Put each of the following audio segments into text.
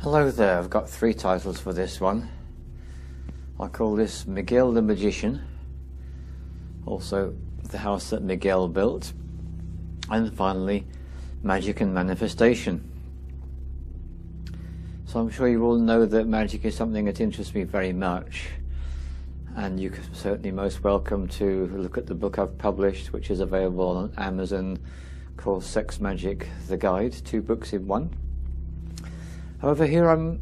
Hello there, I've got 3 titles for this one. I call this Miguel the Magician, also the house that Miguel built, and finally Magic and Manifestation. So I'm sure you all know that magic is something that interests me very much, and you're certainly most welcome to look at the book I've published, which is available on Amazon, called Sex Magic the Guide, 2 books in one. However, here I'm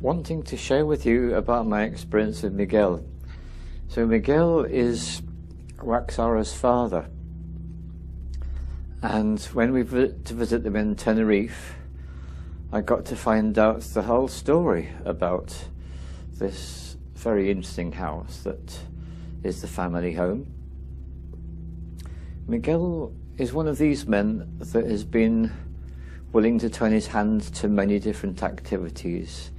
wanting to share with you about my experience with Miguel. So Miguel is Waxara's father, and when we went to visit them in Tenerife, I got to find out the whole story about this very interesting house that is the family home. Miguel is one of these men that has been willing to turn his hand to many different activities.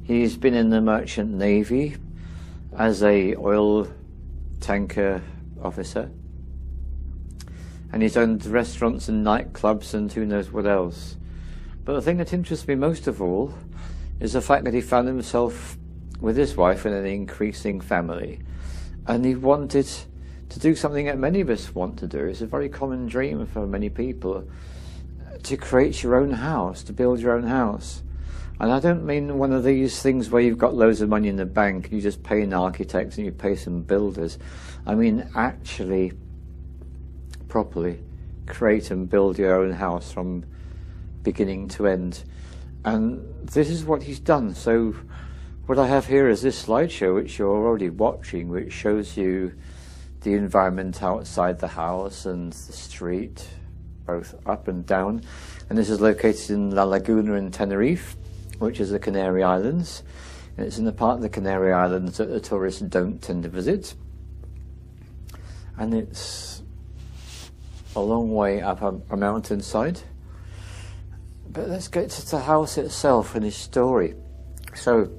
He's been in the merchant navy as a oil tanker officer, and he's owned restaurants and nightclubs and who knows what else. But the thing that interests me most of all is the fact that he found himself with his wife in an increasing family, and he wanted to do something that many of us want to do. It's a very common dream for many people, to create your own house, to build your own house. And I don't mean one of these things where you've got loads of money in the bank and you just pay an architect and you pay some builders. I mean actually properly create and build your own house from beginning to end. And this is what he's done. So what I have here is this slideshow, which you're already watching, which shows you the environment outside the house and the street, both up and down. And this is located in La Laguna in Tenerife, which is the Canary Islands. And it's in the part of the Canary Islands that the tourists don't tend to visit. And it's a long way up a mountainside. But let's get to the house itself and his story. So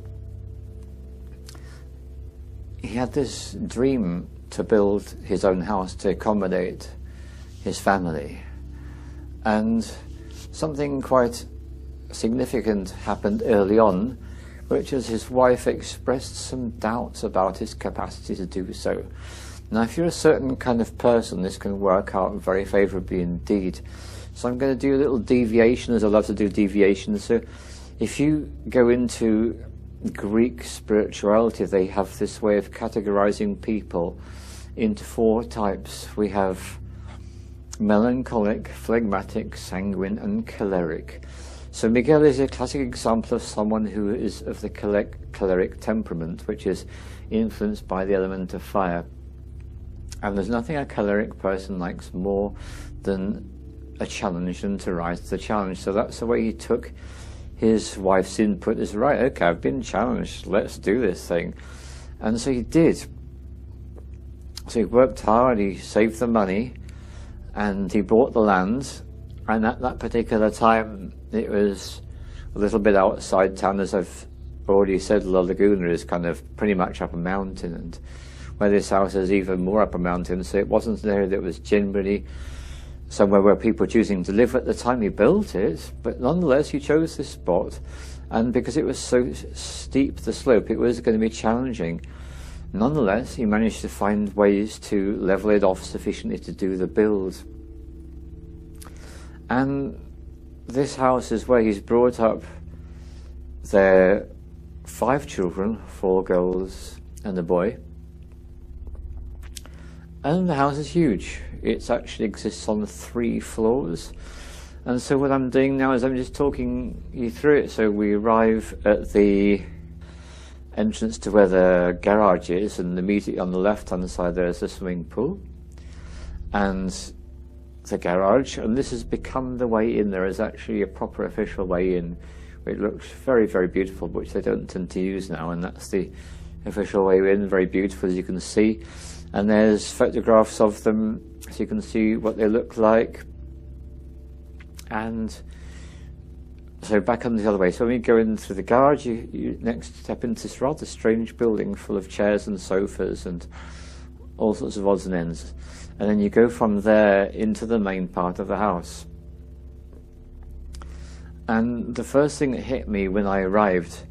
he had this dream to build his own house to accommodate his family. And something quite significant happened early on, which is his wife expressed some doubts about his capacity to do so. Now, if you're a certain kind of person, this can work out very favourably indeed. So I'm going to do a little deviation, as I love to do deviations. So if you go into Greek spirituality, they have this way of categorising people into 4 types. We have melancholic, phlegmatic, sanguine and choleric. So Miguel is a classic example of someone who is of the choleric temperament, which is influenced by the element of fire. And there's nothing a choleric person likes more than a challenge and to rise to the challenge. So that's the way he took his wife's input, is right, okay, I've been challenged, let's do this thing. And so he did. So he worked hard, he saved the money, and he bought the land. And at that particular time, it was a little bit outside town. As I've already said, La Laguna is kind of pretty much up a mountain, and where this house is even more up a mountain. So it wasn't an area that was generally somewhere where people were choosing to live at the time he built it, but nonetheless he chose this spot, and because it was so steep, the slope, it was going to be challenging. Nonetheless, he managed to find ways to level it off sufficiently to do the build. And this house is where he's brought up their 5 children, 4 girls and a boy. And the house is huge. It actually exists on 3 floors. And so what I'm doing now is I'm just talking you through it. So we arrive at the entrance to where the garage is, and immediately on the left-hand side there is the swimming pool and the garage. And this has become the way in. There is actually a proper official way in. It looks very, very beautiful, which they don't tend to use now. And that's the official way in. Very beautiful, as you can see. And there's photographs of them, so you can see what they look like. And so back on the other way. So when you go in through the garage, you next step into this rather strange building full of chairs and sofas and all sorts of odds and ends. And then you go from there into the main part of the house. And the first thing that hit me when I arrived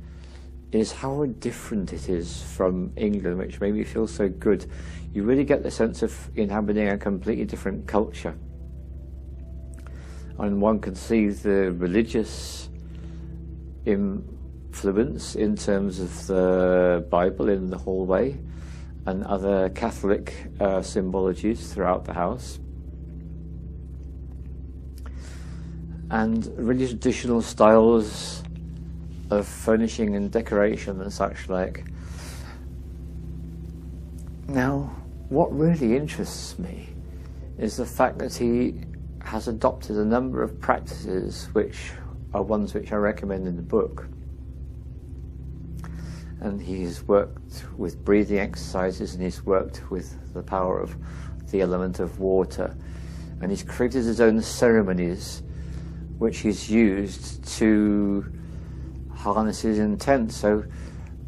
is how different it is from England, which made me feel so good. You really get the sense of inhabiting a completely different culture. And one can see the religious influence in terms of the Bible in the hallway and other Catholic symbologies throughout the house. And really traditional styles of furnishing and decoration and such like. Now, what really interests me is the fact that he has adopted a number of practices which are ones which I recommend in the book. And he's worked with breathing exercises, and he's worked with the power of the element of water. And he's created his own ceremonies which he's used to harness his intent. So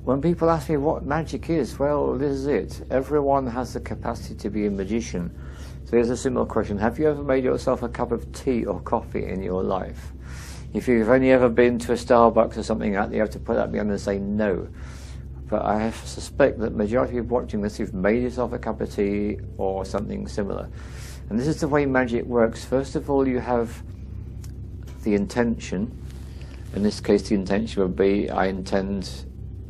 when people ask me what magic is, well, this is it. Everyone has the capacity to be a magician. So here's a simple question. Have you ever made yourself a cup of tea or coffee in your life? If you've only ever been to a Starbucks or something like that, you have to put that behind and say no. But I suspect that the majority of watching this, you've made yourself a cup of tea or something similar. And this is the way magic works. First of all, you have the intention. In this case, the intention would be, I intend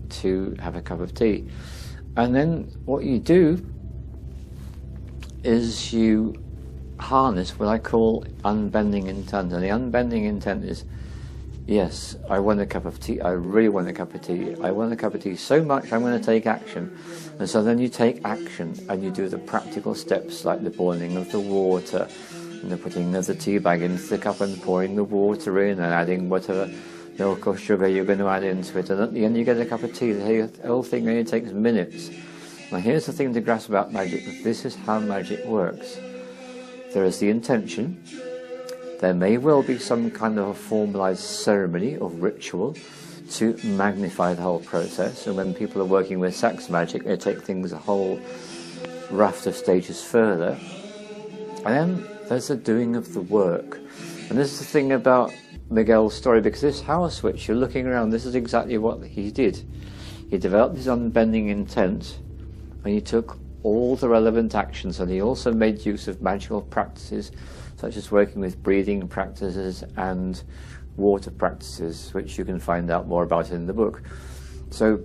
to have a cup of tea. And then what you do is you harness what I call unbending intent. And the unbending intent is, yes, I want a cup of tea. I really want a cup of tea. I want a cup of tea so much I'm going to take action. And so then you take action and you do the practical steps like the boiling of the water and the putting of the tea bag into the cup and pouring the water in and adding whatever milk or sugar you're going to add into it. And at the end you get a cup of tea. The whole thing only takes minutes. Now here's the thing to grasp about magic. This is how magic works. There is the intention. There may well be some kind of a formalized ceremony or ritual to magnify the whole process. And when people are working with sex magic, they take things a whole raft of stages further. And then there's the doing of the work. And this is the thing about Miguel's story, because this house which you're looking around, this is exactly what he did. He developed his unbending intent, and he took all the relevant actions, and he also made use of magical practices such as working with breathing practices and water practices, which you can find out more about in the book. So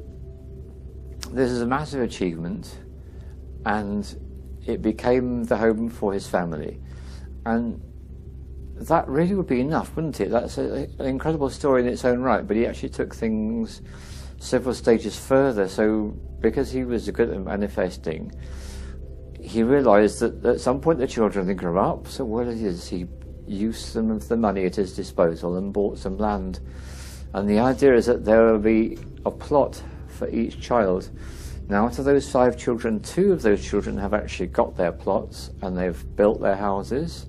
this is a massive achievement, and it became the home for his family. And that really would be enough, wouldn't it? That's an incredible story in its own right, but he actually took things several stages further. So because he was good at manifesting, he realized that at some point the children would grow up. So what it is, he used some of the money at his disposal and bought some land. And the idea is that there will be a plot for each child. Now, out of those 5 children, 2 of those children have actually got their plots and they've built their houses.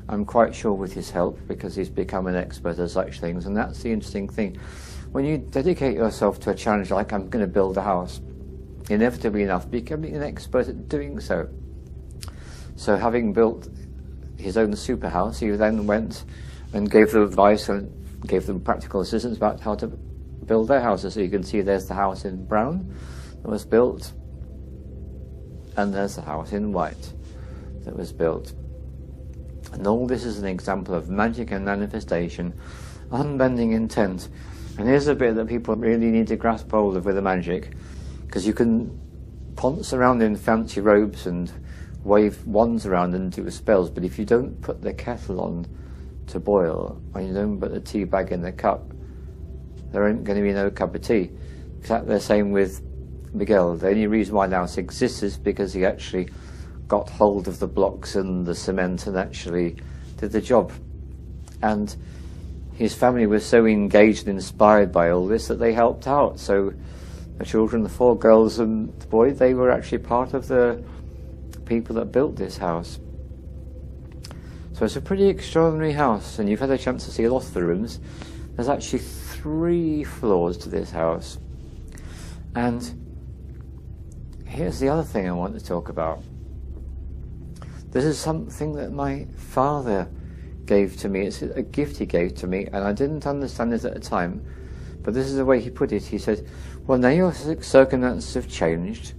I'm quite sure with his help, because he's become an expert at such things. And that's the interesting thing. When you dedicate yourself to a challenge like I'm going to build a house, inevitably enough, becoming an expert at doing so. So having built his own super house, he then went and gave them advice and gave them practical assistance about how to build their houses. So you can see there's the house in brown that was built, and there's the house in white that was built. And all this is an example of magic and manifestation, unbending intent. And here's a bit that people really need to grasp hold of with the magic, because you can ponce around in fancy robes and wave wands around and do spells, but if you don't put the kettle on to boil, and you don't put the tea bag in the cup, there ain't going to be no cup of tea. Exactly the same with Miguel. The only reason why the house exists is because he actually got hold of the blocks and the cement and actually did the job. And his family was so engaged and inspired by all this that they helped out. So the children, the 4 girls and the boy, they were actually part of the people that built this house. So it's a pretty extraordinary house, and you've had a chance to see a lot of the rooms. There's actually 3 floors to this house. And here's the other thing I want to talk about. This is something that my father gave to me. It's a gift he gave to me, and I didn't understand it at the time, but this is the way he put it. He said, well, now your circumstances have changed.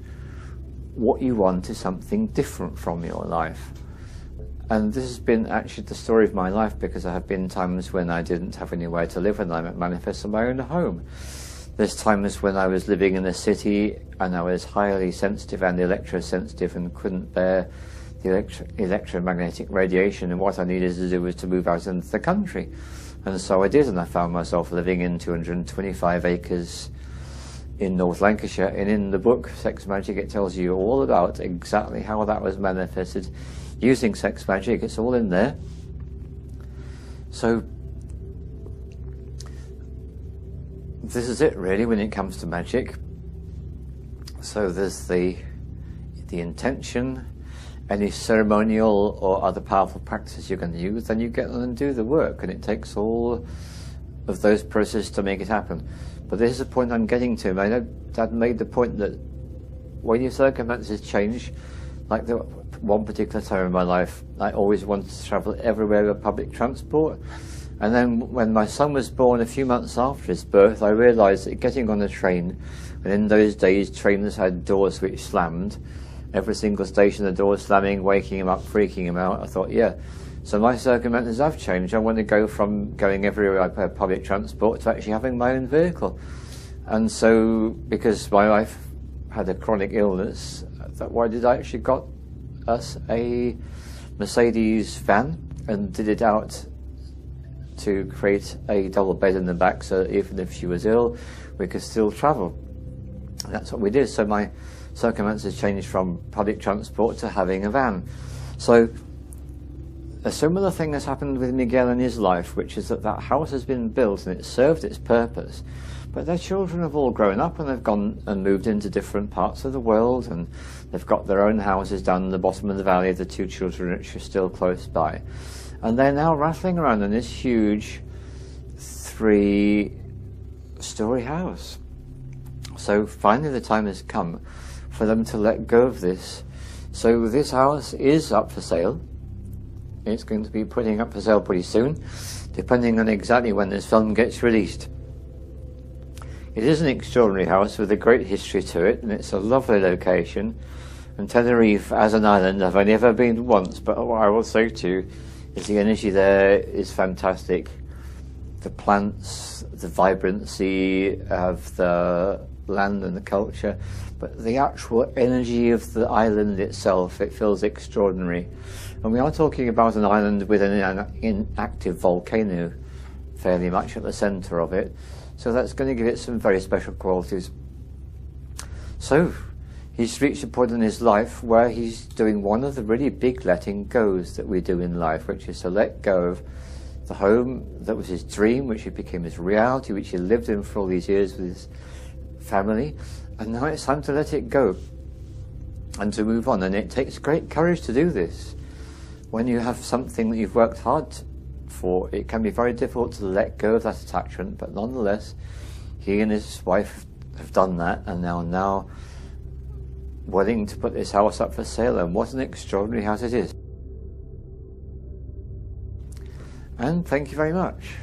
What you want is something different from your life. And this has been actually the story of my life, because there have been times when I didn't have anywhere to live and I manifested my own home. There's times when I was living in the city and I was highly sensitive and electrosensitive and couldn't bear the electromagnetic radiation, and what I needed to do was to move out into the country. And so I did, and I found myself living in 225 acres in North Lancashire. And in the book Sex Magic, it tells you all about exactly how that was manifested using sex magic. It's all in there. So this is it really when it comes to magic. So there's the intention, any ceremonial or other powerful practices you're going to use, then you get on and do the work, and it takes all of those processes to make it happen. But this is the point I'm getting to. I know Dad made the point that when your circumstances change, like the one particular time in my life, I always wanted to travel everywhere with public transport. And then when my son was born, a few months after his birth, I realised that getting on a train, and in those days trains had doors which slammed, every single station the door slamming, waking him up, freaking him out. I thought, yeah, so my circumstances have changed. I want to go from going everywhere by public transport to actually having my own vehicle. And so, because my wife had a chronic illness, I thought, why did I actually got us a Mercedes van and did it out to create a double bed in the back, so that even if she was ill, we could still travel. And that's what we did. So my circumstances changed from public transport to having a van. So a similar thing has happened with Miguel in his life, which is that house has been built and it served its purpose, but their children have all grown up and they've gone and moved into different parts of the world, and they've got their own houses down the bottom of the valley, the two children which are still close by. And they're now rattling around in this huge 3-story house. So finally the time has come for them to let go of this. So this house is up for sale. It's going to be putting up for sale pretty soon, depending on exactly when this film gets released. It is an extraordinary house with a great history to it, and it's a lovely location. And Tenerife as an island, I've only ever been once, but what I will say to you is the energy there is fantastic. The plants, the vibrancy of the land and the culture, but the actual energy of the island itself, it feels extraordinary. And we are talking about an island with an inactive volcano fairly much at the centre of it, so that's going to give it some very special qualities. So he's reached a point in his life where he's doing one of the really big letting goes that we do in life, which is to let go of the home that was his dream, which it became his reality, which he lived in for all these years with his family, and now it's time to let it go and to move on. And it takes great courage to do this. When you have something that you've worked hard for, it can be very difficult to let go of that attachment, but nonetheless he and his wife have done that, and now willing to put this house up for sale. And what an extraordinary house it is. And thank you very much.